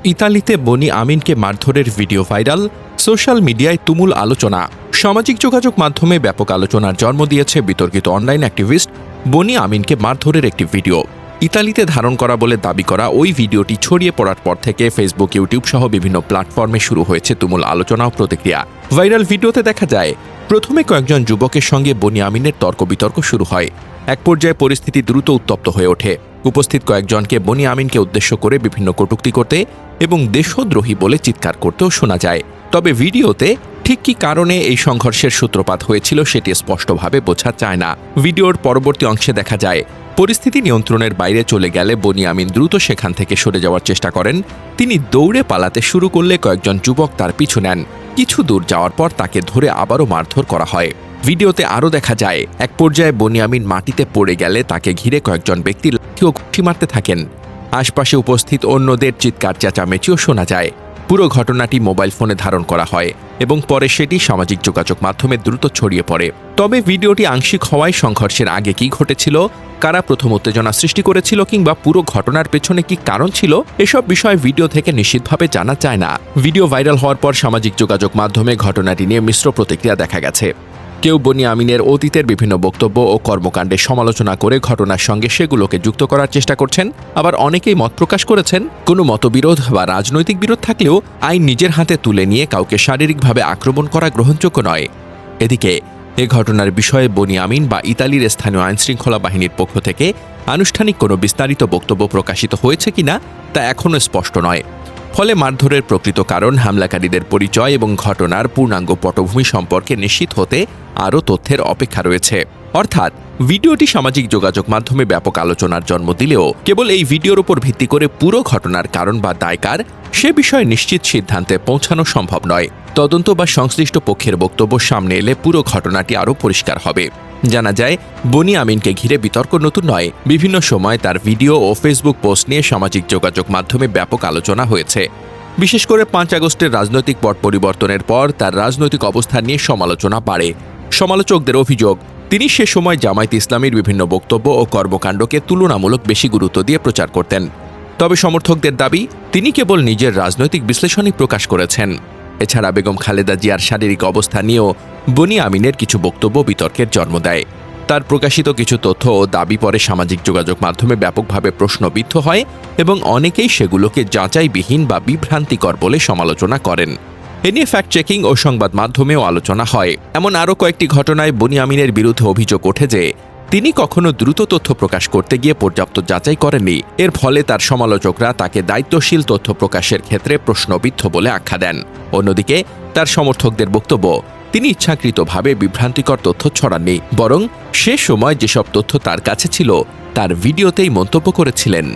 ইতালিতে বনি আমিনকে মারধরের ভিডিও ভাইরাল, সোশ্যাল মিডিয়ায় তুমুল আলোচনা। সামাজিক যোগাযোগ মাধ্যমে ব্যাপক আলোচনার জন্ম দিয়েছে বিতর্কিত অনলাইন অ্যাক্টিভিস্ট বনি আমিনকে মারধরের একটি ভিডিও। ইতালিতে ধারণ করা বলে দাবি করা ওই ভিডিওটি ছড়িয়ে পড়ার পর থেকে ফেসবুক, ইউটিউব সহ বিভিন্ন প্ল্যাটফর্মে শুরু হয়েছে তুমুল আলোচনা ও প্রতিক্রিয়া। ভাইরাল ভিডিওতে দেখা যায়, প্রথমে কয়েকজন যুবকের সঙ্গে বনি আমিনের তর্ক বিতর্ক শুরু হয়। এক পর্যায়ে পরিস্থিতি দ্রুত উত্তপ্ত হয়ে ওঠে। উপস্থিত কয়েকজনকে বনি আমিনকে উদ্দেশ্য করে বিভিন্ন কটূক্তি করতে এবং দেশদ্রোহী বলে চিৎকার করতেও শোনা যায়। তবে ভিডিওতে ঠিক কী কারণে এই সংঘর্ষের সূত্রপাত হয়েছিল সেটি স্পষ্টভাবে বোঝা যায় না। ভিডিওর পরবর্তী অংশে দেখা যায়, পরিস্থিতি নিয়ন্ত্রণের বাইরে চলে গেলে বনি আমিন দ্রুত সেখান থেকে সরে যাওয়ার চেষ্টা করেন। তিনি দৌড়ে পালাতে শুরু করলে কয়েকজন যুবক তার পিছু নেন। কিছু দূর যাওয়ার পর তাকে ধরে আবারও মারধর করা হয়। ভিডিওতে আরও দেখা যায়, এক পর্যায়ে বনি আমিন মাটিতে পড়ে গেলে তাকে ঘিরে কয়েকজন ব্যক্তি লাঠি ও ঘুষি মারতে থাকেন। আশপাশে উপস্থিত অন্যদের চিৎকার চেঁচামেচিও শোনা যায়। পুরো ঘটনাটি মোবাইল ফোনে ধারণ করা হয় এবং পরে সেটি সামাজিক যোগাযোগ মাধ্যমে দ্রুত ছড়িয়ে পড়ে। তবে ভিডিওটি আংশিক হওয়ায় সংঘর্ষের আগে কী ঘটেছিল, কারা প্রথম উত্তেজনা সৃষ্টি করেছিল কিংবা পুরো ঘটনার পেছনে কি কারণ ছিল, এসব বিষয় ভিডিও থেকে নিশ্চিতভাবে জানা যায় না। ভিডিও ভাইরাল হওয়ার পর সামাজিক যোগাযোগ মাধ্যমে ঘটনাটি নিয়ে মিশ্র প্রতিক্রিয়া দেখা গেছে। কেউ বনি আমিনের অতীতের বিভিন্ন বক্তব্য ও কর্মকাণ্ডের সমালোচনা করে ঘটনার সঙ্গে সেগুলোকে যুক্ত করার চেষ্টা করছেন। আবার অনেকেই মত প্রকাশ করেছেন, কোনো মতবিরোধ বা রাজনৈতিক বিরোধ থাকলেও আইন নিজের হাতে তুলে নিয়ে কাউকে শারীরিকভাবে আক্রমণ করা গ্রহণযোগ্য নয়। এদিকে এ ঘটনার বিষয়ে বনি আমিন বা ইতালির স্থানীয় আইনশৃঙ্খলা বাহিনীর পক্ষ থেকে আনুষ্ঠানিক কোনো বিস্তারিত বক্তব্য প্রকাশিত হয়েছে কিনা তা এখনও স্পষ্ট নয়। ফলে মারধরের প্রকৃত কারণ, হামলাকারীদের পরিচয় এবং ঘটনার পূর্ণাঙ্গ পটভূমি সম্পর্কে নিশ্চিত হতে আরও তথ্যের অপেক্ষা রয়েছে। অর্থাৎ ভিডিওটি সামাজিক যোগাযোগ মাধ্যমে ব্যাপক আলোচনার জন্ম দিলেও কেবল এই ভিডিওর উপর ভিত্তি করে পুরো ঘটনার কারণ বা দায়কার সে বিষয়ে নিশ্চিত সিদ্ধান্তে পৌঁছানো সম্ভব নয়। তদন্ত বা সংশ্লিষ্ট পক্ষের বক্তব্য সামনে এলে পুরো ঘটনাটি আরও পরিষ্কার হবে। জানা যায়, বনি আমিনকে ঘিরে বিতর্ক নতুন নয়। বিভিন্ন সময় তার ভিডিও ও ফেসবুক পোস্ট নিয়ে সামাজিক যোগাযোগ মাধ্যমে ব্যাপক আলোচনা হয়েছে। বিশেষ করে 5 আগস্টের রাজনৈতিক পট পরিবর্তনের পর তার রাজনৈতিক অবস্থান নিয়ে সমালোচনা বাড়ে। সমালোচকদের অভিযোগ, তিনি সে সময় জামায়াতে ইসলামীর বিভিন্ন বক্তব্য ও কর্মকাণ্ডকে তুলনামূলক বেশি গুরুত্ব দিয়ে প্রচার করতেন। তবে সমর্থকদের দাবি, তিনি কেবল নিজের রাজনৈতিক বিশ্লেষণই প্রকাশ করেছেন। এছাড়া বেগম খালেদা জিয়ার শারীরিক অবস্থা নিয়েও বনি আমিনের কিছু বক্তব্য বিতর্কের জন্ম দেয়। তার প্রকাশিত কিছু তথ্য ও দাবি পরে সামাজিক যোগাযোগ মাধ্যমে ব্যাপকভাবে প্রশ্নবিদ্ধ হয় এবং অনেকেই সেগুলোকে যাচাইবিহীন বা বিভ্রান্তিকর বলে সমালোচনা করেন। এ নিয়ে ফ্যাক্ট চেকিং ও সংবাদ মাধ্যমেও আলোচনা হয়। এমন আরও কয়েকটি ঘটনায় বনি আমিনের বিরুদ্ধে অভিযোগ ওঠে যে তিনি কখনো দ্রুত তথ্য প্রকাশ করতে গিয়ে পর্যাপ্ত যাচাই করেননি। এর ফলে তার সমালোচকরা তাকে দায়িত্বশীল তথ্য প্রকাশের ক্ষেত্রে প্রশ্নবিদ্ধ বলে আখ্যা দেন। অন্যদিকে তার সমর্থকদের বক্তব্য, তিনি ইচ্ছাকৃতভাবে বিভ্রান্তিকর তথ্য ছড়াননি, বরং সে সময় যেসব তথ্য তার কাছে ছিল তার ভিডিওতেই মন্তব্য করেছিলেন।